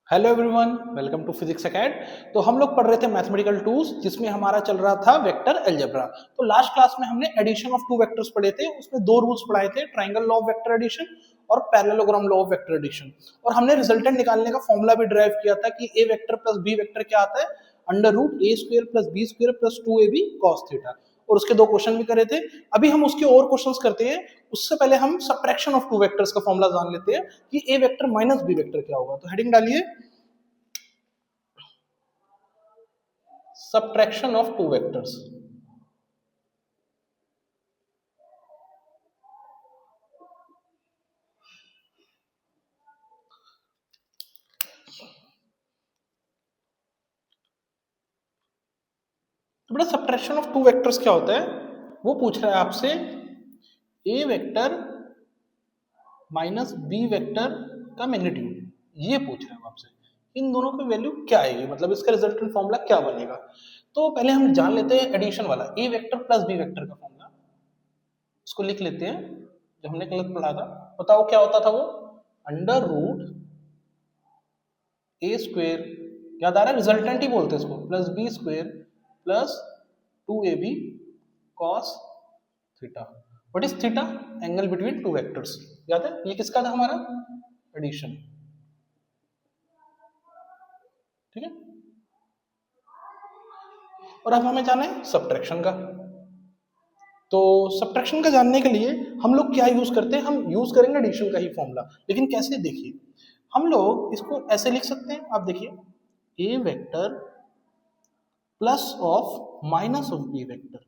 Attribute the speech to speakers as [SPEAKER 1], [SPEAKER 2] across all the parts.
[SPEAKER 1] Hello everyone, welcome to Physics Acad. तो हम लोग पढ़ रहे थे मैथमेटिकल टूल्स, जिसमें हमारा चल रहा था वेक्टर अलजेब्रा। तो लास्ट क्लास में हमने एडिशन ऑफ टू वेक्टर्स पढ़े थे। उसमें दो रूल्स पढ़ाए थे, triangle law of vector addition और parallelogram law of vector addition. और हमने रिजल्टेंट निकालने का फॉर्मूला भी ड्राइव किया था कि a vector plus B vector क्या आता है, अंडर रूट ए square plus B square plus 2ab cos theta. और उसके दो क्वेश्चन भी करे थे। अभी हम उसके और क्वेश्चंस करते हैं। उससे पहले हम सब्ट्रैक्शन ऑफ टू वेक्टर्स का फॉर्मूला जान लेते हैं कि a vector minus B vector क्या होगा। तो हेडिंग डालिए, subtraction of two vectors। तो बेटा सब्ट्रैक्शन ऑफ टू वेक्टर्स क्या होता है, वो पूछ रहा है आपसे ए वेक्टर माइनस बी वेक्टर का मैग्नीट्यूड। ये पूछ रहा है आपसे इन दोनों की वैल्यू क्या आएगी, मतलब इसका रिजल्टेंट फॉर्मूला क्या बनेगा। तो पहले हम जान लेते हैं एडिशन वाला, ए वेक्टर प्लस बी वेक्टर का फॉर्मूला। उसको लिख लेते हैं, जो हमने गलत पढ़ा था। बताओ क्या होता था वो, अंडर रूट ए स्क्वेयर, याद आ रहा है, रिजल्टेंट ही बोलते हैं इसको, plus B square plus 2ab cos theta. What is theta? Angle between two vectors. याद है ये किसका था हमारा, एडिशन। ठीक है। और अब हमें जाना है सब्ट्रैक्शन का। तो सब्ट्रैक्शन का जानने के लिए हम लोग क्या यूज करते हैं, हम यूज करेंगे एडिशन का ही फॉर्मूला। लेकिन कैसे, देखिए हम लोग इसको ऐसे लिख सकते हैं। आप देखिए a vector plus of minus of b vector,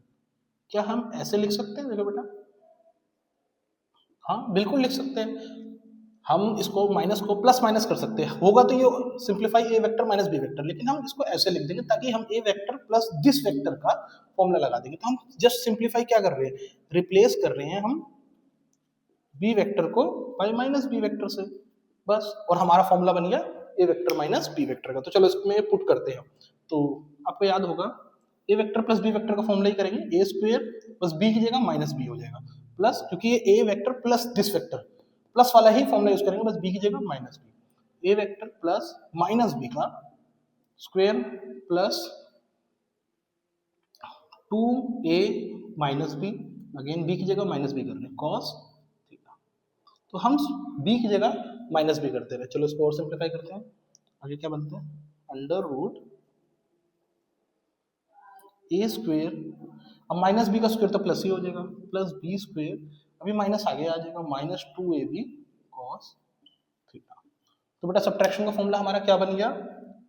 [SPEAKER 1] क्या हम ऐसे लिख सकते हैं? देखो बेटा, हाँ बिल्कुल लिख सकते हैं। हम इसको माइनस को प्लस माइनस कर सकते हैं, होगा तो ये सिंप्लीफाई ए वेक्टर माइनस बी वेक्टर। लेकिन हम इसको ऐसे लिख देंगे ताकि हम A vector plus this vector का फॉर्मूला लगा देंगे। तो हम जस्ट सिंप्लीफाई क्या कर रहे हैं, रिप्लेस कर रहे हैं हम बी वेक्टर को बाई माइनस बी वेक्टर से, बस। और हमारा फॉर्मूला बन गया ए वेक्टर माइनस बी वेक्टर का। तो चलो इसमें पुट करते हैं। तो आपको याद होगा ए वेक्टर प्लस बी वेक्टर का फॉर्मूला ही करेंगे, ए स्क्वायर प्लस बी की जगह माइनस बी हो जाएगा, प्लस क्योंकि ये a vector plus this vector, plus वाला ही फॉर्मूला यूज करेंगे, बस बी की जगह minus b. A vector plus minus b का square plus 2a minus b, again b की जगह माइनस बी कर रहे हैं, कॉस थीटा। तो हम बी की जगह माइनस बी करते रहे। चलो इसको और सिंप्लीफाई करते हैं। आगे क्या बनता है, अंडर रूट ए स्क्वेयर, अब माइनस बी का स्क्वायर तो प्लस ही हो जाएगा, प्लस बी स्क्वेयर, अभी माइनस आगे आ जाएगा, माइनस 2ab कॉस थीटा। तो बेटा सब्ट्रैक्शन का फॉर्मूला हमारा क्या बन गया,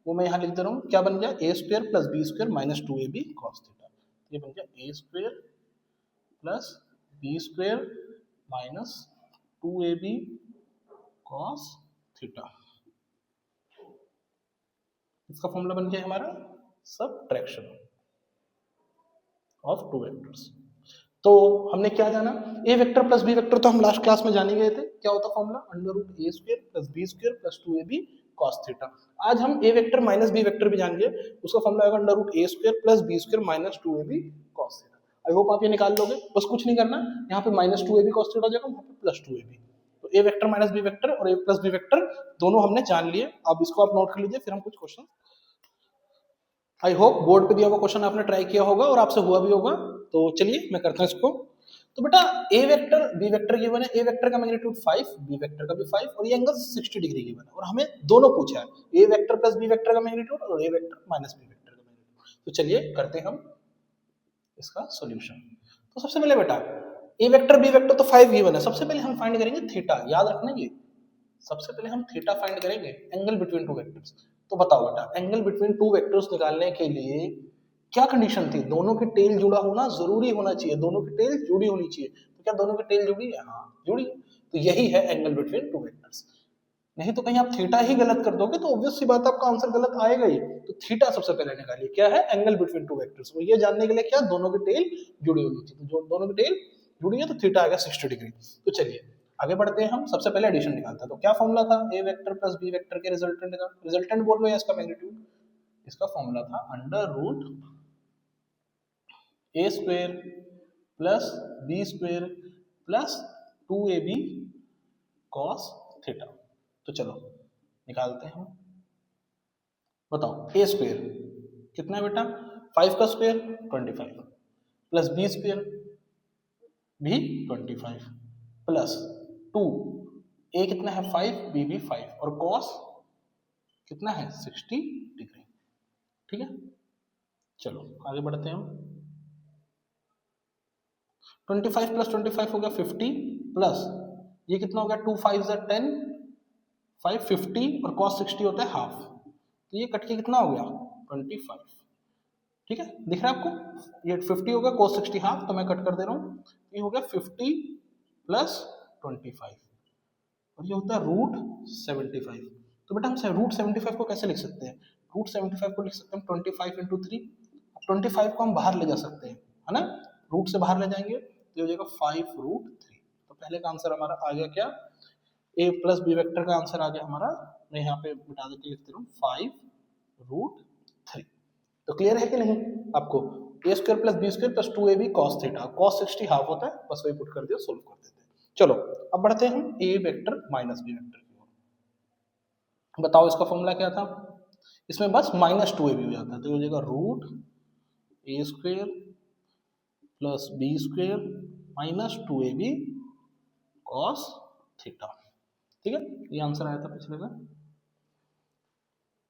[SPEAKER 1] वो मैं यहाँ लिख दे रहा हूँ। क्या बन गया, A square plus B square minus 2ab cos theta. ये बन गया A square plus B square minus 2ab cos theta. इसका फॉर्मूला बन गया हमारा सब्ट्रैक्शन ऑफ टू वेक्टर्स। तो हमने क्या जाना, ए वेक्टर प्लस बी वेक्टर तो हम लास्ट क्लास में जाने गए थे, क्या होता फॉर्मूला, अंडर रूट ए square plus B square plus 2ab cos theta. आज हम A vector minus B vector भी जान गए, उसका फॉर्मूला आएगा under root A square plus B square minus 2ab cos theta. I hope आप ये निकाल लोगे, बस कुछ नहीं करना, यहाँ पे माइनस 2ab cos थीटा हो जाएगा, वहाँ पे प्लस 2ab। तो ए वेक्टर माइनस बी वेक्टर और ए प्लस बी वेक्टर दोनों हमने जान लिए। अब इसको आप नोट कर लीजिए, फिर हम कुछ क्वेश्चन, आई होप बोर्ड पे दिया हुआ क्वेश्चन आपने ट्राई किया होगा और आपसे हुआ भी होगा। तो चलिए मैं करता हूँ इसको। तो बेटा ए वेक्टर बी वेक्टर गिवन है, ए वेक्टर का मैग्नीट्यूड 5, बी वेक्टर का भी 5, और ये एंगल 60 डिग्री गिवन है। और हमें दोनों पूछा है, ए वेक्टर प्लस बी वेक्टर का मैग्नीट्यूड और a vector minus B vector का मैग्नीट्यूड। तो चलिए करते हैं हम इसका सॉल्यूशन। तो सबसे पहले बेटा ए वेक्टर बी वेक्टर तो 5 गिवन है, सबसे पहले हम फाइंड करेंगे थीटा। याद रखना ये, सबसे पहले हम थीटा फाइंड करेंगे, एंगल बिटवीन टू वेक्टर्स। तो बताओ बेटा, एंगल बिटवीन टू वेक्टर्स निकालने के लिए क्या कंडीशन थी, दोनों की टेल जुड़ा होना जरूरी होना चाहिए, दोनों की टेल जुड़ी होनी चाहिए। तो क्या दोनों की टेल जुड़ी है? हाँ जुड़ी है। तो यही है एंगल बिटवीन टू वेक्टर्स। नहीं तो कहीं आप थीटा ही गलत कर दोगे तो ऑब्वियस सी बात, आपका आंसर गलत आएगा ही। तो थीटा सबसे पहले निकालिए, क्या है, एंगल बिटवीन टू वेक्टर्स। और ये जानने के लिए क्या, दोनों की टेल जुड़ी होनी चाहिए। तो जो दोनों की टेल जुड़ी है तो थीटा आएगा 60 डिग्री। तो चलिए आगे बढ़ते हैं, हम सबसे पहले एडिशन निकालते हैं। तो क्या फॉर्मूला था A vector plus B vector के रिजल्टेंट का, रिजल्टेंट बोल लो या इसका मैग्नीट्यूड। इसका फॉर्मूला था under root A square plus B square plus 2ab cos theta. तो चलो निकालते हैं हम। बताओ ए स्क्वेयर कितना है बेटा, 5 का स्क्वेयर 25 प्लस बी स्क्वेयर भी 25 प्लस 2, ए कितना है 5, बी भी 5 और कॉस कितना है 60 डिग्री। ठीक है, चलो आगे बढ़ते हैं हम। 25 प्लस 25 हो गया 50 प्लस ये कितना हो गया 2 5 10 5 50 और cos 60 होता है हाफ, तो ये कट के कितना हो गया 25। ठीक है, दिख रहा है आपको, ये 50 हो गया cos 60 हाफ, तो मैं कट कर दे रहा हूँ, ये हो गया 50 प्लस 25 और ये होता है रूट 75। तो बेटा हम रूट 75 को कैसे लिख सकते हैं, रूट 75 को लिख सकते हैं 25 इंटू 3। 25 को हम बाहर ले जा सकते हैं, है ना, रूट से बाहर ले जाएंगे तो ये हो जाएगा 5 रूट 3। तो पहले का आंसर हमारा आ गया क्या, ए प्लस बी वेक्टर का आंसर आ गया हमारा, मैं यहाँ पे मिटा देके लिखते रहूँ 5 रूट 3। तो क्लियर है कि नहीं आपको, A square plus B square plus 2ab cos theta, cos 60 half होता है, बस वही पुट कर दिया, सोल्व कर देते हैं। चलो अब बढ़ते हैं हम A vector minus B vector की ओर। बताओ इसका फॉर्मूला क्या था, इसमें बस माइनस 2ab हो जाता है, तो ये हो जाएगा रूट ए square plus B square minus 2ab cos theta. ठीक है, ये आंसर आया था पिछले का,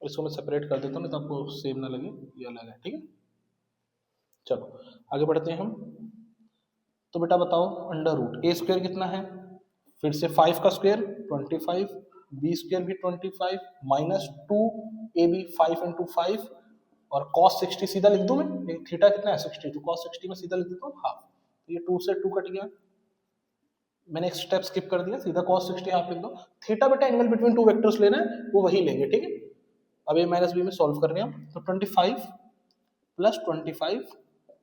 [SPEAKER 1] इसको मैं सेपरेट कर देता हूँ तो आपको सेम ना लगे, ये अलग है। ठीक है, चलो आगे बढ़ते हैं हम। तो बेटा बताओ अंडर रूट ए स्क्वायर कितना है, फिर से 5 का स्क्वायर 25, बी स्क्वायर भी 25 माइनस 2ab 5 इंटू 5 और cos 60 सीधा लिख दूं मैं, थीटा कितना है 60, तो cos 60 में सीधा लिख देता हूँ हाफ, तो ये 2 से 2 कट गया, मैंने एक स्टेप स्किप कर दिया, सीधा cos 60 हाफ लिख दो। थीटा बेटा एंगल बिटवीन टू वेक्टर्स लेना है, वो वही लेंगे। ठीक है, अब ए माइनस बी में सॉल्व कर रहे हैं हम, तो 25 प्लस 25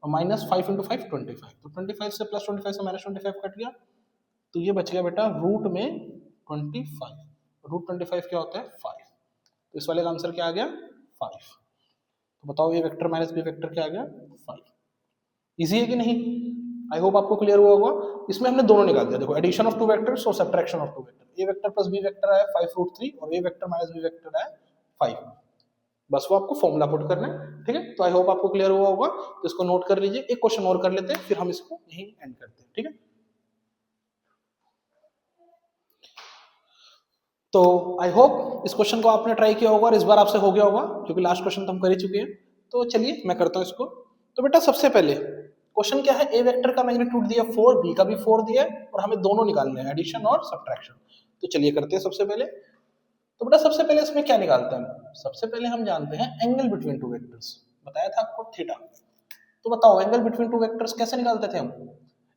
[SPEAKER 1] और माइनस 5 इंटू 5 25, तो 25 से प्लस 25 से माइनस 25 कट गया, तो ये बच गया बेटा रूट में 25, रूट 25 क्या होता है 5, तो इस वाले का आंसर क्या आ गया 5। तो बताओ ये वेक्टर माइनस बी वेक्टर क्या आ गया 5। इजी है कि नहीं, आई होप आपको क्लियर हुआ होगा। इसमें हमने दोनों निकाल दिया, देखो एडिशन ऑफ टू वेक्टर्स और subtraction of two vector, a vector plus B vector आया 5 रूट 3 और a vector minus B vector आया 5, बस वो आपको फॉर्मूला पुट करना है। ठीक है, तो आई होप आपको क्लियर हुआ होगा, तो इसको नोट कर लीजिए, एक क्वेश्चन और कर लेते हैं फिर हम इसको यहीं एंड करते हैं। ठीक है, तो आई होप इस क्वेश्चन को आपने ट्राई किया होगा और इस बार आपसे हो गया होगा, क्योंकि लास्ट क्वेश्चन तो हम कर ही चुके हैं। तो चलिए मैं करता हूं इसको। तो बेटा सबसे पहले क्वेश्चन क्या है, ए वेक्टर का मैग्नीट्यूड दिया 4, बी का भी 4 दिया है और हमें दोनों निकालने हैं, एडिशन और सब्ट्रैक्शन। तो चलिए करते हैं सबसे पहले। तो बेटा सबसे पहले इसमें क्या निकालते हैं हम, सबसे पहले हम जानते हैं एंगल बिटवीन टू वेक्टर्स, बताया था आपको थीटा। तो बताओ एंगल बिटवीन टू वेक्टर्स कैसे निकालते थे हम,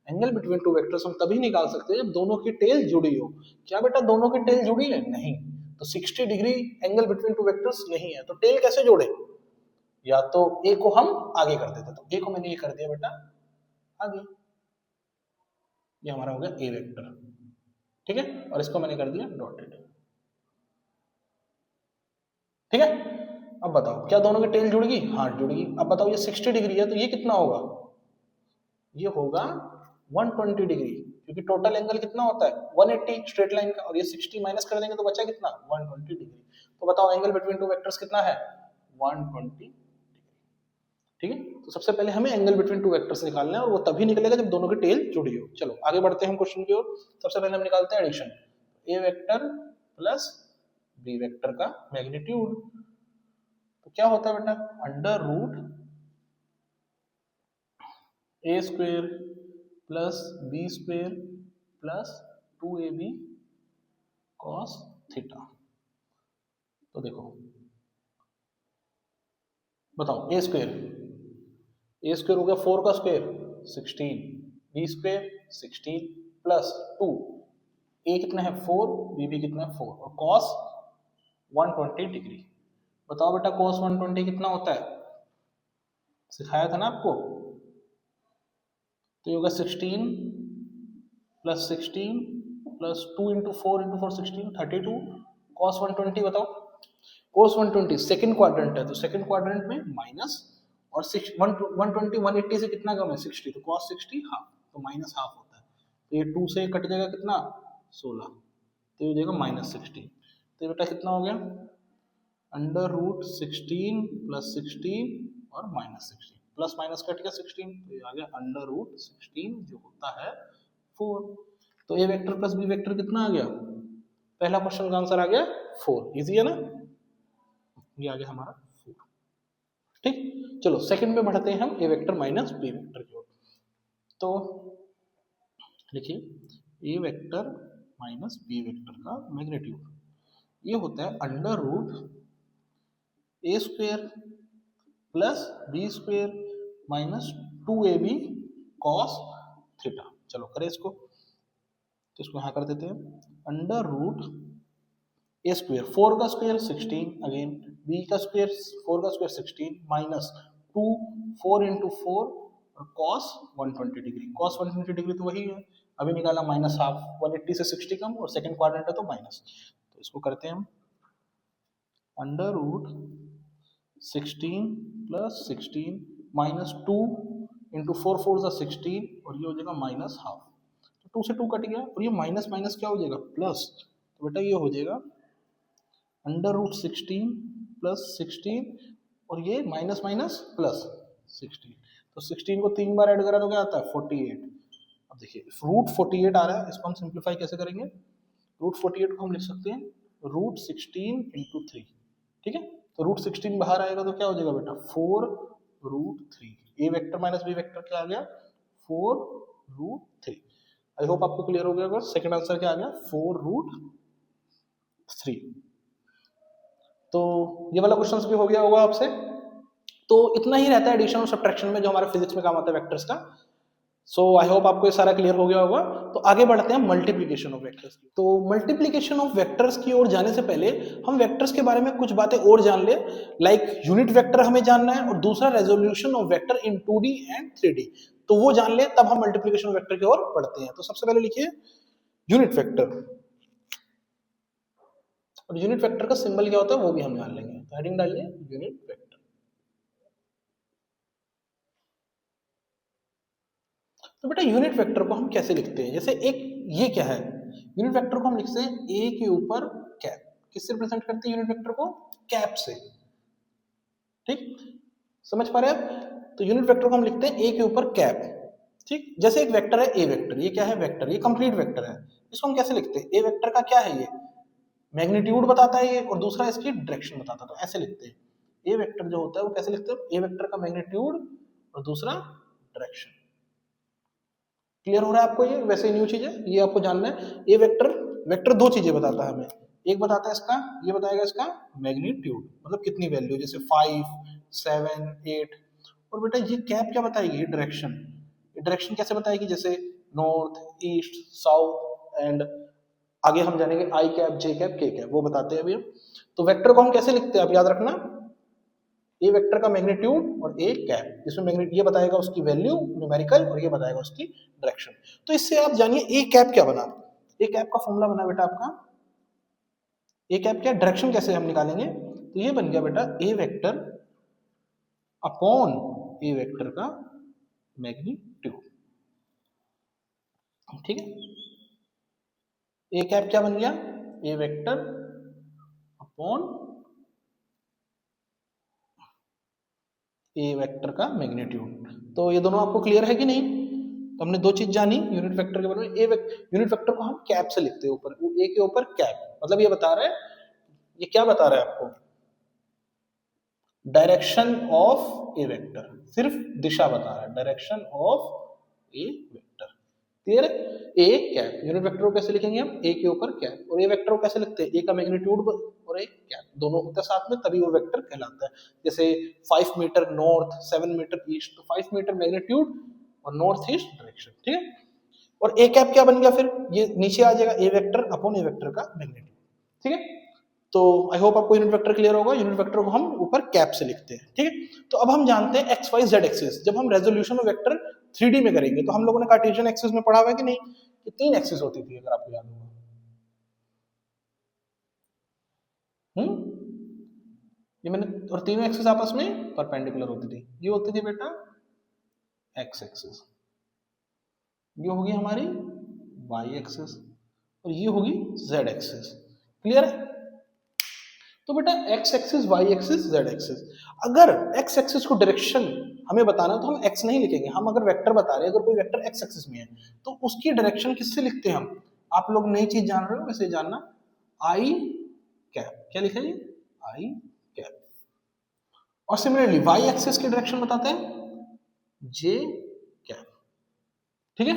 [SPEAKER 1] एंगल बिटवीन टू वेक्टर्स हम तभी निकाल सकते हैं जब दोनों की टेल जुड़ी हो। क्या बेटा दोनों की टेल जुड़ी है, नहीं, तो 60 degree angle between two vectors नहीं है, तो टेल कैसे जोड़े, या तो ए को हम आगे कर देते, तो ए को मैंने ये कर दिया बेटा आगे, ये हमारा हो गया ए वेक्टर। ठीक है, और इसको मैंने कर दिया डॉटेड। ठीक है, अब बताओ क्या दोनों की टेल जुड़ेगी, हाँ जुड़ेगी। अब बताओ ये 60 डिग्री है तो ये कितना होगा, ये होगा 120 डिग्री, क्योंकि टोटल एंगल कितना होता है 180 स्ट्रेट लाइन का, और ये 60 माइनस कर देंगे तो बचा कितना 120 डिग्री। तो बताओ एंगल बिटवीन टू वेक्टर्स कितना है 120 डिग्री। ठीक है, तो सबसे पहले हमें एंगल बिटवीन टू वेक्टर्स निकालना है और वो तभी निकलेगा जब दोनों की टेल जुड़ी हो। चलो आगे बढ़ते हैं हम क्वेश्चन की ओर। सबसे पहले हम निकालते हैं addition, A vector plus B vector का मैग्नीट्यूड, तो क्या होता है बेटा under root A square plus B square plus 2ab cos theta. तो देखो बताओ ए स्क्वेयर हो गया 4 का square 16, B square 16 plus 2, A कितना है 4, बी भी कितना है 4 और cos 120 डिग्री। बताओ बेटा cos 120 कितना होता है, सिखाया था ना आपको, तो ये होगा 16 plus 16 plus 2 into 4 into 4 16 32 cos 120। बताओ cos 120 सेकंड क्वाड्रेंट है, तो सेकंड क्वाड्रेंट में माइनस, और 120 180 से कितना कम है 60, तो cos 60 हाफ, तो माइनस हाफ होता है, तो ये 2 से कट जाएगा कितना 16, तो ये हो जाएगा माइनस 60। तो ये बेटा कितना हो गया अंडर रूट 16 प्लस 16 और माइनस 16, प्लस माइनस कट गया 16, तो ये आ गया अंडर रूट 16 जो होता है 4। तो ए वेक्टर प्लस बी वेक्टर कितना आ गया, पहला क्वेश्चन का आंसर आ गया 4। इजी है ना, ये आ गया हमारा 4। ठीक, चलो सेकंड में बढ़ते हैं हम A vector minus B vector की ओर। तो लिखिए A vector minus B vector का मैग्नीट्यूड ये होता है under root A square plus B square minus 2ab cos theta. चलो करें इसको, तो इसको यहाँ कर देते हैं अंडर रूट ए स्क्वेयर 4 का स्क्वेयर 16 अगेन, बी का स्क्वेयर 4 का स्क्वेयर 16 माइनस 2 4 इंटू 4 और कॉस 120 डिग्री, कॉस 120 डिग्री तो वही है अभी निकाला माइनस हाफ, 180 से 60 कम और सेकंड क्वाड्रेंट है तो माइनस, तो इसको करते हैं हम under root 16 plus 16 minus 2 into 4 4 सा 16 और ये हो जाएगा माइनस हाफ, तो 2 से 2 कट गया और ये माइनस माइनस क्या हो जाएगा प्लस, तो बेटा ये हो जाएगा अंडर रूट 16 प्लस 16 और ये माइनस माइनस प्लस 16, तो 16 को 3 बार ऐड करा तो क्या आता है 48। अब देखिए रूट 48 आ रहा है, इसको हम सिंप्लीफाई कैसे करेंगे, रूट 48 को हम लिख सकते हैं रूट 16 इंटू 3, ठीक है, तो रूट 16 बाहर आएगा तो क्या हो जाएगा बेटा 4 रूट 3, ए वेक्टर माइनस बी वेक्टर क्या आ गया 4 रूट 3। आई होप आपको क्लियर हो गया होगा। सेकंड आंसर क्या आ गया 4 रूट 3। तो ये वाला क्वेश्चन भी हो गया होगा आपसे। तो इतना ही रहता है एडिशन और सब्ट्रैक्शन में जो हमारे फिजिक्स में काम आता है वेक्टर्स का। सो आई होप आपको ये सारा क्लियर हो गया होगा। तो आगे बढ़ते हैं मल्टीप्लिकेशन ऑफ वेक्टर्स की। तो मल्टीप्लिकेशन ऑफ वेक्टर्स की ओर जाने से पहले हम वेक्टर्स के बारे में कुछ बातें और जान ले, लाइक यूनिट वेक्टर हमें जानना है और दूसरा resolution of vector in 2D and 3D, तो वो जान ले तब हम मल्टीप्लिकेशन ऑफ वेक्टर की ओर बढ़ते हैं। तो सबसे पहले लिखिए यूनिट वेक्टर, और यूनिट वेक्टर का सिंबल क्या होता है वो भी हम जान लेंगे। तो हेडिंग डालिए यूनिट वेक्टर। तो बेटा यूनिट वेक्टर को हम कैसे लिखते हैं, जैसे एक ये क्या है, यूनिट वेक्टर को हम लिखते हैं ए के ऊपर कैप, किससे रिप्रेजेंट करते हैं यूनिट वेक्टर को, कैप से। ठीक, समझ पा रहे हैं आप। तो यूनिट वेक्टर को हम लिखते हैं ए के ऊपर कैप। ठीक, जैसे एक वेक्टर है ए वेक्टर, ये क्या है वेक्टर, ये कंप्लीट वेक्टर है, इसको हम कैसे लिखते हैं, ए वेक्टर का क्या है ये मैग्नीट्यूड बताता है ये, और दूसरा इसकी डायरेक्शन बताता है, तो ऐसे लिखते हैं ए वेक्टर जो होता है वो कैसे लिखते हैं, ए वेक्टर का मैग्नीट्यूड और दूसरा डायरेक्शन। क्लियर हो रहा है आपको ये, वैसे न्यू चीज है ये आपको जानना है। ये वेक्टर वेक्टर दो चीजें बताता है हमें, एक बताता है इसका, ये बताएगा इसका मैग्नीट्यूड मतलब कितनी वैल्यू, जैसे 5 7 8, और बेटा ये कैप क्या बताएगी, डायरेक्शन, डायरेक्शन कैसे बताएगी, जैसे नॉर्थ ईस्ट साउथ एंड आगे हम जानेंगे आई कैप जे कैप के कैप, वो बताते हैं अभी हम। तो वेक्टर को हम कैसे लिखते हैं आप याद रखना, ए वेक्टर का मैग्नीट्यूड और ए कैप, जिसमें मैग्नीट्यूड ये बताएगा उसकी वैल्यू न्यूमेरिकल और ये बताएगा उसकी डायरेक्शन। तो इससे आप जानिए ए कैप क्या बना, ए कैप का फॉर्मूला बना बेटा आपका, ए कैप क्या, डायरेक्शन कैसे हम निकालेंगे, तो ये बन गया बेटा ए वेक्टर अपॉन ए वेक्टर का मैग्नीट्यूड। ठीक है, ए कैप क्या बन गया, ए वेक्टर अपॉन ए वेक्टर का मैग्नीट्यूड। तो ये दोनों आपको क्लियर है कि नहीं, तो हमने दो चीज जानी यूनिट वेक्टर के बारे में। यूनिट वेक्टर को हम कैप से लिखते हैं ऊपर, ए के ऊपर कैप, मतलब ये बता रहा है, ये क्या बता रहा है आपको, डायरेक्शन ऑफ ए वेक्टर, सिर्फ दिशा बता रहा है, direction of A vector. Clear है, ए कैप, यूनिट वेक्टर को कैसे लिखेंगे हम, ए के ऊपर कैप, और ए वेक्टर को कैसे लिखते हैं, ए का मैग्नीट्यूड और ए कैप दोनों होते हैं साथ में, तभी वो वेक्टर कहलाता है। जैसे 5 मीटर नॉर्थ 7 मीटर ईस्ट, तो 5 मीटर मैग्नीट्यूड और नॉर्थ ईस्ट डायरेक्शन। ठीक है, और ए कैप क्या बन गया फिर, ये नीचे आ जाएगा ए वेक्टर अपॉन ए वेक्टर का मैग्नीट्यूड। ठीक है, तो आई होप आपको यूनिट वेक्टर क्लियर होगा। यूनिट वेक्टर को हम ऊपर कैप से लिखते हैं। ठीक है, तो अब हम जानते हैं एक्स वाई जेड एक्सिस, जब हम रेजोल्यूशन ऑफ वेक्टर 3D में करेंगे तो हम लोगों ने कार्टेशियन एक्सिस में पढ़ा हुआ है कि नहीं, कि 3 एक्सिस होती थी अगर आपको याद होगा। ये मैंने, और तीनों एक्सिस आपस में परपेंडिकुलर होती थी, ये होती थी बेटा एक्स एक्सिस, ये होगी हमारी वाई एक्सिस और ये होगी जेड एक्सिस। क्लियर है, तो बेटा x axis, y axis, z axis, अगर एक्स एक्सिस को डायरेक्शन हमें बताना है तो हम एक्स नहीं लिखेंगे, हम अगर वेक्टर बता रहे हैं, अगर कोई वेक्टर एक्स एक्सिस में है तो उसकी डायरेक्शन किससे लिखते हैं हम? आप लोग नई चीज जान रहे हो, वैसे जानना, आई कैप, क्या लिखा है? आई कैप। और सिमिलरली वाई एक्सिस की डायरेक्शन बताते हैं जे कैप। ठीक है,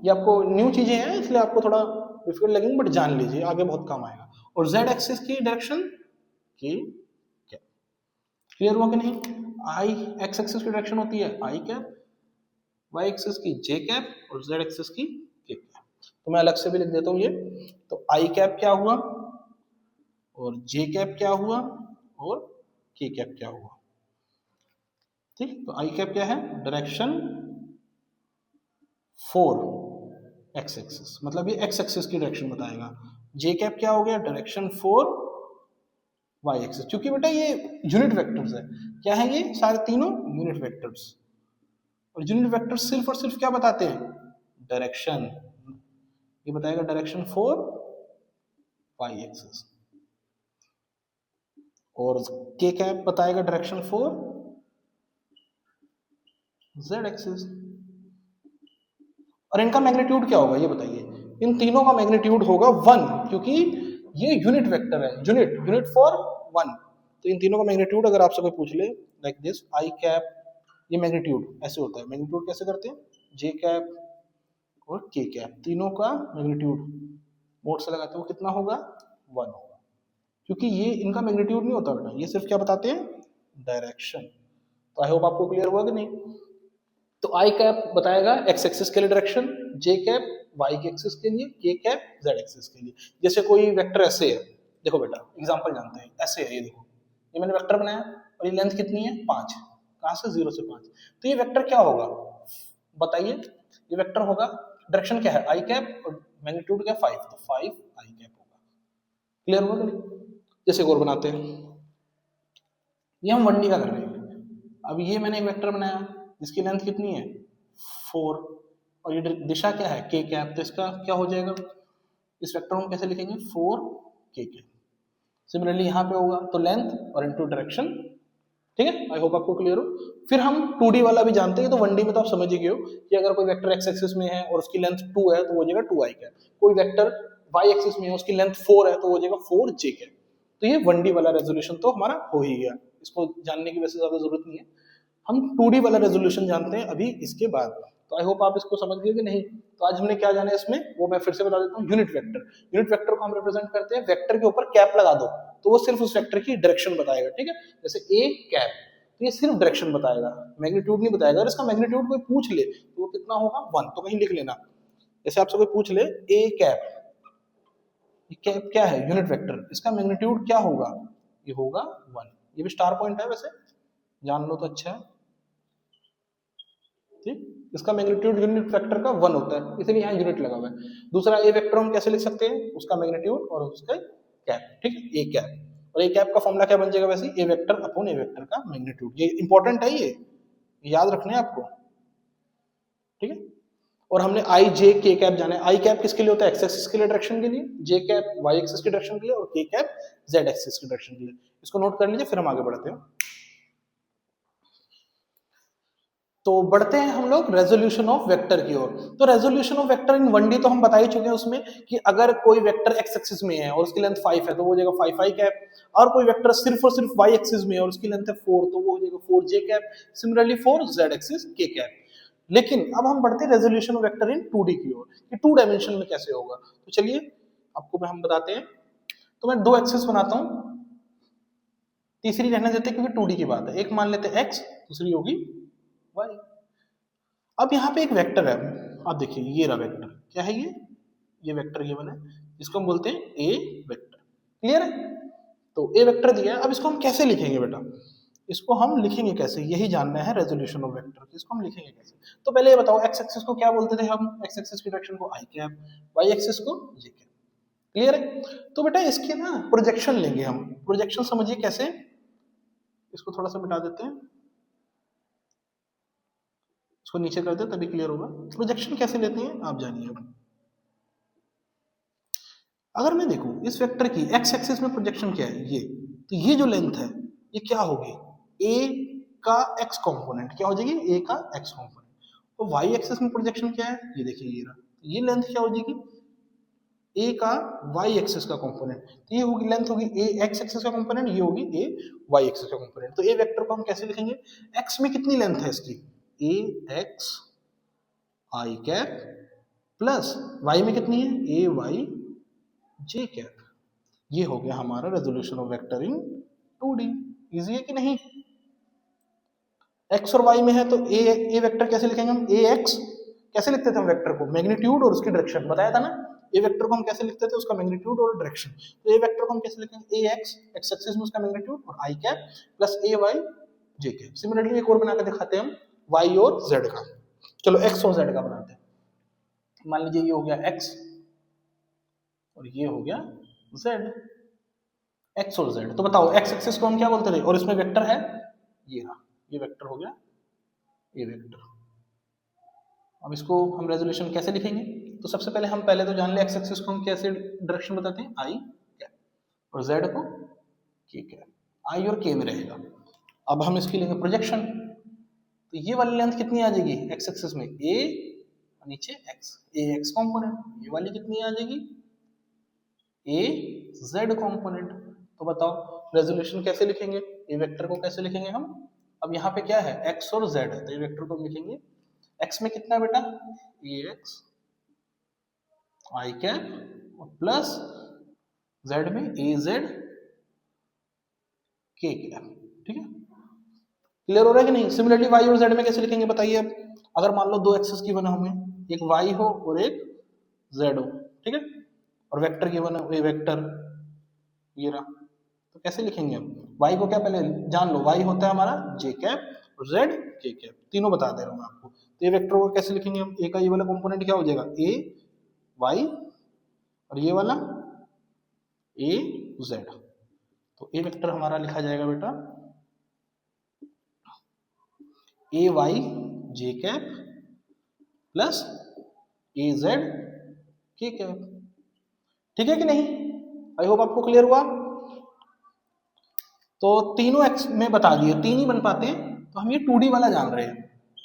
[SPEAKER 1] ये आपको न्यू चीजें हैं इसलिए आपको थोड़ा डिफिकल्ट लगेंगे, बट जान लीजिए आगे बहुत काम आएगा। और जेड एक्सिस की डायरेक्शन के कैप। क्लियर हुआ कि नहीं? आई एक्स एक्सिस की डायरेक्शन होती है आई कैप, वाई एक्सिस की जे कैप और जेड एक्सिस की के कैप। तो मैं अलग से भी लिख देता हूँ ये। तो आई कैप क्या हुआ और जे कैप क्या हुआ और के कैप क्या हुआ? ठीक, तो आई कैप क्या है? डायरेक्शन फॉर एक्स एक्सिस, मतलब ये एक्स एक्सिस की डायरेक्शन बताएगा। जे कैप क्या हो गया? डायरेक्शन फॉर वाई एक्सिस, क्योंकि बेटा ये यूनिट वेक्टर्स है। क्या है ये? सारे तीनों यूनिट वेक्टर्स। और यूनिट वेक्टर्स सिर्फ और सिर्फ क्या बताते हैं? डायरेक्शन। ये बताएगा डायरेक्शन फॉर वाई एक्सिस, और के कैप बताएगा डायरेक्शन फॉर जेड एक्सिस। और इनका मैग्नीट्यूड क्या होगा ये बताइए? इन तीनों का मैग्नीट्यूड होगा 1, क्योंकि ये यूनिट वेक्टर है, यूनिट, यूनिट फॉर 1। तो इन तीनों का मैग्नीट्यूड अगर आपसे कोई पूछ ले लाइक दिस, आई कैप, ये मैग्नीट्यूड ऐसे होता है। मैग्नीट्यूड कैसे करते हैं? जे कैप और के कैप, तीनों का मैग्नीट्यूड मोड से लगाते हैं, वो कितना होगा? 1 होगा, क्योंकि ये इनका मैग्नीट्यूड नहीं होता बेटा, ये सिर्फ क्या बताते हैं? डायरेक्शन। तो आई होप आपको क्लियर हुआ कि नहीं? तो आई कैप बताएगा एक्स एक्सिस के लिए डायरेक्शन, जे कैप वाई के एक्सिस के लिए, के कैप जेड एक्सिस के लिए। जैसे कोई वेक्टर ऐसे है, देखो बेटा एग्जांपल जानते हैं, ऐसे है, ये देखो, ये मैंने वेक्टर बनाया और ये लेंथ कितनी है? 5। कहां से? 0 से 5। तो ये वेक्टर क्या होगा बताइए? ये वेक्टर होगा, डायरेक्शन क्या है? आई कैप, और मैग्नीट्यूड क्या? 5, तो 5 आई कैप होगा। क्लियर हुआ कि नहीं? जैसे और बनाते हैं, ये हम 1D का कर रहे हैं। अब ये मैंने एक वेक्टर बनाया जिसकी लेंथ कितनी है? 4, और ये दिशा क्या है? के कैप, तो इसका क्या हो जाएगा? इस वेक्टर को कैसे लिखेंगे? 4 के कैप। सिमिलरली यहाँ पे होगा तो लेंथ और इनटू डायरेक्शन। ठीक है, आई होप आपको क्लियर हो। फिर हम 2D वाला भी जानते हैं, तो 1D में तो आप समझ ही गए हो कि अगर कोई वेक्टर एक्स एक्सिस में है और उसकी लेंथ 2 है तो वो हो जाएगा 2 आई कैप। कोई वेक्टर वाई एक्सिस में है, उसकी लेंथ 4 है तो वो हो जाएगा 4 जे कैप। तो ये 1D वाला रेजोल्यूशन तो हमारा हो ही गया, इसको जानने की वैसे ज्यादा जरूरत नहीं है। हम 2D वाला रेजोल्यूशन जानते हैं अभी इसके बाद। तो आई होप आप इसको समझ गए कि नहीं? तो आज हमने क्या जाना है इसमें, वो मैं फिर से बता देता हूँ। यूनिट वेक्टर, यूनिट वेक्टर को हम रिप्रेजेंट करते हैं, वेक्टर के ऊपर कैप लगा दो तो वो सिर्फ उस वेक्टर की डायरेक्शन बताएगा। ठीक है, जैसे ए कैप, तो ये सिर्फ डायरेक्शन बताएगा, मैग्नीट्यूड नहीं बताएगा। और इसका मैग्नीट्यूड कोई पूछ ले तो वो कितना होगा? 1, तो कहीं लिख लेना। जैसे आपसे कोई पूछ ले ए कैप, ये कैप क्या है? यूनिट वेक्टर, इसका मैग्नीट्यूड क्या होगा? ये होगा 1। ये भी स्टार पॉइंट है, वैसे जान लो तो अच्छा है। ठीक, इसका मैग्नीट्यूड यूनिट वेक्टर का 1 होता है, इसलिए यहाँ यूनिट लगा हुआ है। दूसरा ए वेक्टर हम कैसे लिख सकते हैं? उसका मैग्नीट्यूड और उसका कैप। ठीक है, ए कैप, और ए कैप का फॉर्मूला क्या बन जाएगा? वैसे ए वेक्टर अपॉन ए वेक्टर का मैग्नीट्यूड। ये इंपॉर्टेंट है, ये याद रखना है आपको। ठीक है, और हमने आई जे के कैप जाना है। आई कैप किसके लिए होता है? एक्स एक्सिस के लिए डायरेक्शन के लिए, जे कैप वाई एक्सिस की डायरेक्शन के लिए, और के कैप जेड एक्सिस की डायरेक्शन के लिए। इसको नोट कर लीजिए, फिर हम आगे बढ़ते हैं। तो बढ़ते हैं हम लोग रेजोल्यूशन ऑफ वेक्टर की ओर। तो resolution of vector in 1D तो हम बता ही चुके हैं उसमें कि अगर कोई वेक्टर एक्स एक्सिस में है और उसकी लेंथ 5 है तो वो हो जाएगा 5 आई कैप, और कोई वेक्टर सिर्फ और सिर्फ वाई एक्सिस में है और उसकी लेंथ है 4 तो वो हो जाएगा 4 J cap, similarly for Z axis के कैप। लेकिन अब हम बढ़ते हैं resolution of vector in 2D की ओर कि 2 डायमेंशन में कैसे होगा। तो चलिए आपको हम बताते हैं। तो मैं 2 एक्सिस बनाता हूं, तीसरी रहने देते हैं क्योंकि 2D की बात है। एक मान लेते हैं एक्स, दूसरी होगी वाई। अब यहाँ पे एक वेक्टर है, आप देखिए ये रहा वेक्टर, क्या है ये वेक्टर गिवन है जिसको हम बोलते हैं ए वेक्टर। क्लियर है? तो ए वेक्टर दिया है, अब इसको हम कैसे लिखेंगे बेटा? इसको हम लिखेंगे कैसे, यही जानना है रेजोल्यूशन ऑफ वेक्टर। इसको हम लिखेंगे कैसे? तो पहले ये बताओ, एक्स एक्सिस को क्या बोलते थे हम? एक्स एक्सिस की डायरेक्शन को आई कैप, वाई एक्सिस को जे कैप। क्लियर है? तो बेटा इसके ना प्रोजेक्शन लेंगे हम। प्रोजेक्शन समझिए कैसे, इसको थोड़ा सा मिटा देते हैं, इसको नीचे कर दे तभी क्लियर होगा। प्रोजेक्शन कैसे लेते हैं आप जानिए। अगर मैं देखूं इस वेक्टर की एक्स एक्सिस में प्रोजेक्शन क्या है, ये तो ये जो लेंथ है ये क्या होगी, ए का एक्स कंपोनेंट क्या हो जाएगी, ए का एक्स कंपोनेंट। तो वाई एक्सिस में प्रोजेक्शन क्या है, ये देखिए ये रहा, ये लेंथ क्या हो जाएगी, ए का वाई एक्सिस का कंपोनेंट। तो ये होगी लेंथ होगी ए एक्स एक्सिस का कंपोनेंट, ये होगी ए वाई एक्सिस का कंपोनेंट। तो ए वेक्टर को हम कैसे लिखेंगे, एक्स में कितनी लेंथ है इसकी, ए एक्स आई कैप प्लस वाई में कितनी है, ए वाई जे कैप। ये हो गया हमारा resolution of vector in 2D। Easy है कि नहीं। एक्स और वाई में है तो ए वेक्टर कैसे लिखेंगे हम, ए एक्स कैसे लिखते थे हम वेक्टर को, मैग्नीट्यूड और उसकी डायरेक्शन बताया था ना। ए वेक्टर को हम कैसे लिखते थे, उसका मैग्नीट्यूड और डायरेक्शन। तो ए वेक्टर को हम कैसे लिखेंगे, ए एक्स एक्स एक्सिस में उसका मैग्नीट्यूड और आई कैप प्लस ए वाई जे कैप। सिमिलरली एक और बना के दिखाते हैं हम वाई और जेड का। चलो एक्स और जेड का बनाते हैं। मान लीजिए ये हो गया एक्स और ये हो गया जेड, एक्स और जेड। तो बताओ एक्स एक्सिस को हम क्या बोलते थे, और इसमें वेक्टर है ये रहा, ये वेक्टर हो गया ए वेक्टर। अब इसको हम रेजोल्यूशन कैसे लिखेंगे, तो सबसे पहले हम पहले तो जान ले एक्स एक्सिस को हम कैसे डायरेक्शन बताते हैं, आई कैप और जेड को के कैप, आई और के में रहेगा। अब हम इसकी लेंगे प्रोजेक्शन, तो ये वाली लेंथ कितनी आ जाएगी एक्स एक्सिस में, ए नीचे एक्स, ए एक्स कंपोनेंट। ये वाली कितनी आ जाएगी, ए जेड कंपोनेंट। तो बताओ रेजोल्यूशन कैसे लिखेंगे, ए वेक्टर को कैसे लिखेंगे हम। अब यहाँ पे क्या है एक्स और जेड है, तो ये वेक्टर को लिखेंगे एक्स में कितना है बेटा, ए एक्स आई कैप और प्लस जेड में ए जेड के कैप। ठीक है, क्लियर हो रहा है कि नहीं। सिमिलरली वाई और जेड में कैसे लिखेंगे बताइए। अब अगर मान लो दो एक्सिस गिवन है हमें, एक वाई हो और एक जेड हो, ठीक है, और वेक्टर गिवन है, ए वेक्टर ये रहा, तो कैसे लिखेंगे हम। वाई को क्या पहले जान लो, वाई होता है हमारा जे कैप और जेड के कैप, तीनों बता दे रहा हूं मैं आपको। तो ये वेक्टर को कैसे लिखेंगे हम, ए का ये वाला कंपोनेंट क्या हो जाएगा, ए वाई और ये वाला ए जेड। तो ए वेक्टर हमारा लिखा जाएगा बेटा ए वाई जे कैप प्लस ए जेड के कैप। ठीक है कि नहीं, आई होप आपको क्लियर हुआ। तो तीनों एक्स में बता दिए, तीन ही बन पाते हैं, तो हम ये 2D वाला जान रहे हैं।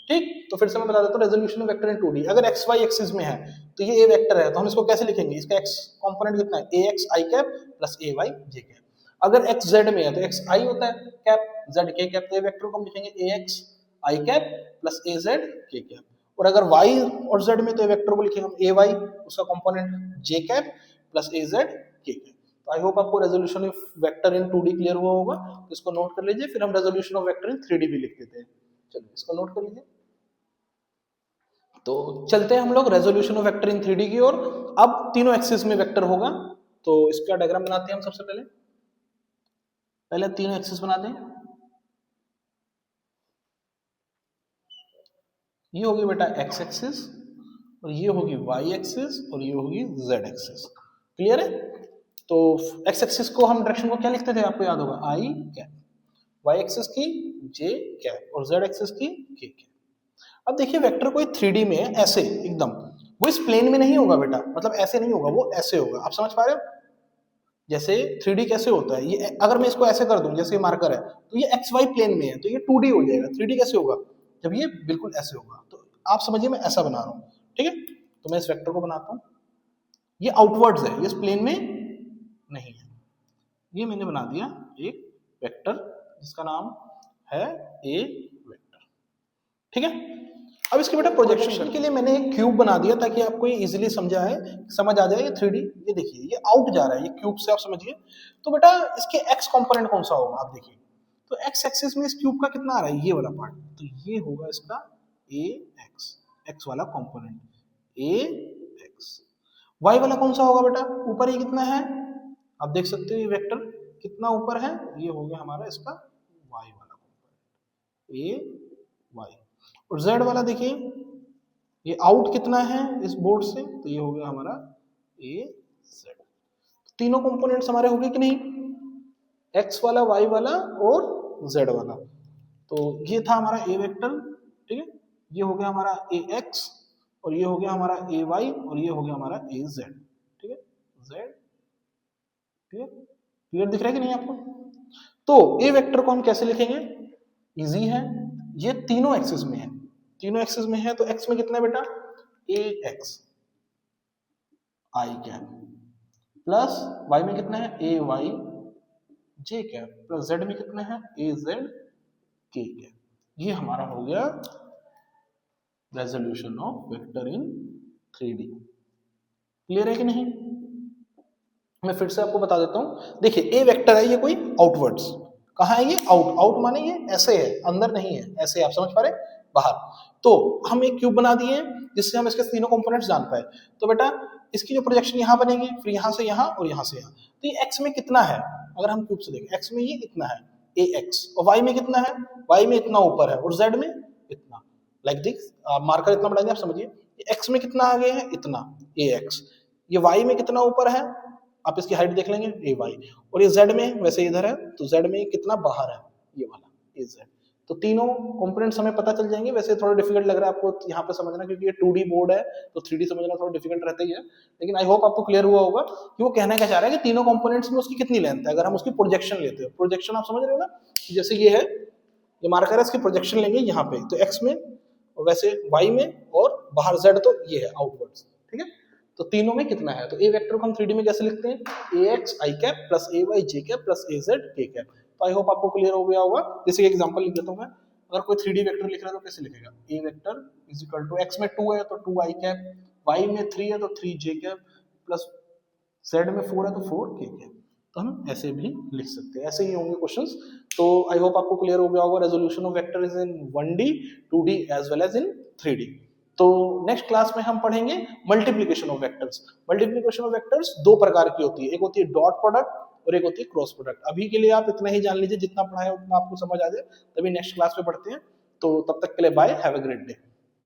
[SPEAKER 1] ठीक, तो फिर से मैं बता देता हूँ रेजोल्यूशन वेक्टर इन 2D। अगर एक्स वाई एक्सिस में है तो ये ए वेक्टर है, तो हम इसको कैसे लिखेंगे, इसका एक्स कंपोनेंट कितना है, ए एक्स आई कैप प्लस ए वाई जे कैप। अगर एक्स जेड में है तो एक्स आई होता है कैप, जेड के कैप। तो ए वेक्टर को हम लिखेंगे ए एक्स आई कैप प्लस ए जेड के कैप। और अगर वाई और जेड में तो ए वेक्टर को लिखेंगे हम ए वाई, उसका कंपोनेंट जे कैप प्लस ए जेड के कैप। तो आई होप आपको resolution of vector in 2D clear हुआ होगा। तो इसको नोट कर लीजिए, फिर हम resolution of vector in 3D भी लिख देते हैं। चलिए इसको नोट कर लीजिए। तो चलते हैं हम लोग resolution of vector in 3D की ओर। अब तीनों एक्सिस में वेक्टर होगा, तो इसका डायग्राम बनाते हैं हम। सबसे पहले तीनों एक्सिस बनाते हैं। ये होगी बेटा एक्स एक्सिस और ये होगी वाई एक्सिस और ये होगी जेड एक्सिस। क्लियर है। तो एक्स एक्सिस को हम डायरेक्शन को क्या लिखते थे, आपको याद होगा आई कैप, वाई एक्सिस की जे कैप और जेड एक्सिस की के कैप। अब देखिए वेक्टर कोई 3D में है ऐसे एकदम, वो इस प्लेन में नहीं होगा बेटा, मतलब ऐसे नहीं होगा, वो ऐसे होगा। आप समझ पा रहे हो, जैसे 3D कैसे होता है, ये अगर मैं इसको ऐसे कर दूं, जैसे ये मार्कर है, तो ये एक्स वाई प्लेन में है, तो ये 2D हो जाएगा। 3D कैसे होगा, जब ये बिल्कुल ऐसे होगा। तो आप समझिए मैं ऐसा बना रहा हूँ, ठीक है। तो मैं इस वेक्टर को बनाता हूँ, ये आउटवर्ड्स है, ये इस प्लेन में नहीं है। ये मैंने बना दिया एक वेक्टर जिसका नाम है ए वेक्टर, ठीक है। अब इसके बेटा प्रोजेक्शन के लिए मैंने एक क्यूब बना दिया ताकि आपको ये इजीली समझ आ जाए ये 3D। ये देखिए ये आउट जा रहा है, ये क्यूब से आप समझिए। तो बेटा इसके एक्स कंपोनेंट कौन सा होगा, आप देखिए। तो एक्स एक्सिस में इस क्यूब का कितना आ रहा है, ये वाला पार्ट, तो ये होगा इसका ए एक्स, एक्स वाला कंपोनेंट ए एक्स। वाई वाला कौन सा होगा बेटा, ऊपर ये कितना है, आप देख सकते हो ये वेक्टर कितना ऊपर है, ये हो गया हमारा इसका वाई वाला कंपोनेंट ए वाई। और जेड वाला देखिए ये आउट कितना है इस बोर्ड से, तो ये हो गया हमारा ए जेड। तीनों कंपोनेंट्स हमारे हो गए कि नहीं, एक्स वाला, वाई वाला और जेड वाला। तो ये था हमारा ए वेक्टर, ठीक है। ये हो गया हमारा ए एक्स और ये हो गया हमारा ए वाई और ये हो गया हमारा ए जेड, ठीक है। जेड क्लियर, क्लियर दिख रहा है कि नहीं आपको। तो ए वेक्टर को हम कैसे लिखेंगे, इजी है, ये तीनों एक्सिस में है, तीनों एक्सिस में है, तो एक्स में कितना है बेटा, ए एक्स आई कैप प्लस वाई में कितना है, ए वाई जे कैप प्लस जेड में कितना है, ए जेड के कैप। ये हमारा हो गया resolution of vector in 3D। Clear है कि नहीं? मैं फिर से आपको बता देता हूं, देखिए ए वेक्टर है, ये कोई आउटवर्ड्स, कहाँ है ये, आउट, आउट माने ये ऐसे है, अंदर नहीं है, ऐसे आप समझ पा रहे, बाहर। तो हम एक क्यूब बना दिए जिससे हम इसके तीनों कंपोनेंट्स जान पाए। तो बेटा इसकी जो प्रोजेक्शन यहाँ बनेगी, फिर यहाँ से यहाँ और यहाँ से यहाँ, तो ये एक्स में कितना है, अगर हम क्यूब से देखें, एक्स में ये इतना है ए एक्स, और वाई में कितना है, वाई में इतना ऊपर है, और जेड में इतना, लाइक दिस मार्कर इतना बढ़ाएंगे, आप समझिए एक्स में कितना आगे है, इतना ए एक्स, ये वाई में कितना ऊपर है, आप इसकी हाइट देख लेंगे ए वाई, और ये जेड में वैसे इधर है, तो जेड में कितना बाहर है, ये वाला ए जेड। तो तीनों कंपोनेंट्स हमें पता चल जाएंगे। वैसे थोड़ा डिफिकल्ट लग रहा है आपको यहाँ पे समझना, क्योंकि ये 2D बोर्ड है, तो 3D समझना थोड़ा डिफिकल्ट रहता ही है, लेकिन आई होप आपको क्लियर हुआ होगा कि वो कहना क्या चाह रहा है कि तीनों कंपोनेंट्स में उसकी कितनी लेंथ है। अगर हम उसकी प्रोजेक्शन लेते हैं, प्रोजेक्शन आप समझ रहे हो ना, जैसे ये है, ये मार्कर है, इसकी प्रोजेक्शन लेंगे यहाँ पे, तो एक्स में, और वैसे वाई में, और बाहर जेड, तो ये है आउटवर्ड्स, ठीक है। तो तीनों में कितना है, तो ए वेक्टर को हम 3D में कैसे लिखते हैं, ए एक्स आई कैप प्लस ए वाई जे कैप प्लस ए जेड के कैप। तो आई होप आपको क्लियर हो गया होगा। जैसे एग्जांपल लिख देता हूं मैं, अगर कोई 3D वेक्टर लिख रहा है तो कैसे लिखेगा, A vector is equal to X में 2 है तो 2 आई कैप, वाई में 3 है तो 3 जे कैप, प्लस जेड में 4 है तो 4 के कैप। तो हम ऐसे भी लिख सकते हैं, ऐसे ही होंगे क्वेश्चंस। तो आई होप आपको क्लियर हो गया होगा। Resolution of vector is in 1D 2D as well as in 3D। तो नेक्स्ट क्लास में हम पढ़ेंगे multiplication of vectors. Multiplication of vectors दो प्रकार की होती है, एक होती है डॉट प्रोडक्ट और एक होती है क्रॉस प्रोडक्ट। अभी के लिए आप इतना ही जान लीजिए, जितना पढ़ा है उतना आपको समझ आ जाए, तभी नेक्स्ट क्लास में पढ़ते हैं। तो तब तक के लिए bye, have a great day.